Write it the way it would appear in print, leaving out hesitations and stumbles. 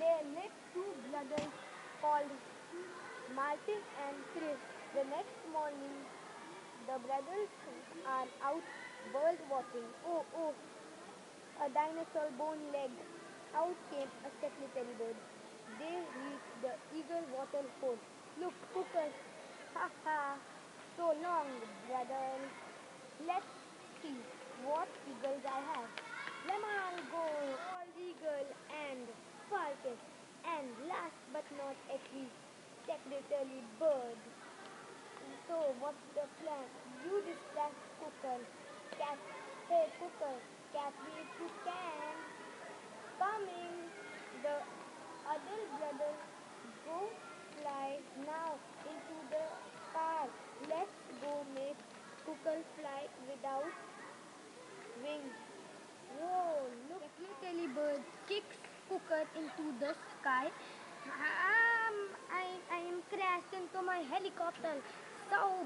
They lived two brothers called Martin and Chris. The next morning, the brothers are out bird watching. Oh, a dinosaur bone leg. Out came a secretary bird. They reached the eagle water hole. Look, Cooker. Ha ha. So long, brothers. Let's see what eagles I have. Lemon go, bald eagle and falcon. And last but not at least, secretary bird. So what's the plan? You distract Cooker. Catch, hey Cooker, catch me if you can. Coming. The other brother go fly now into the sky. Let's go make Cooker fly without wings. Whoa, look. Secretary bird kicks Cooker into the sky. I am crashed into my helicopter. So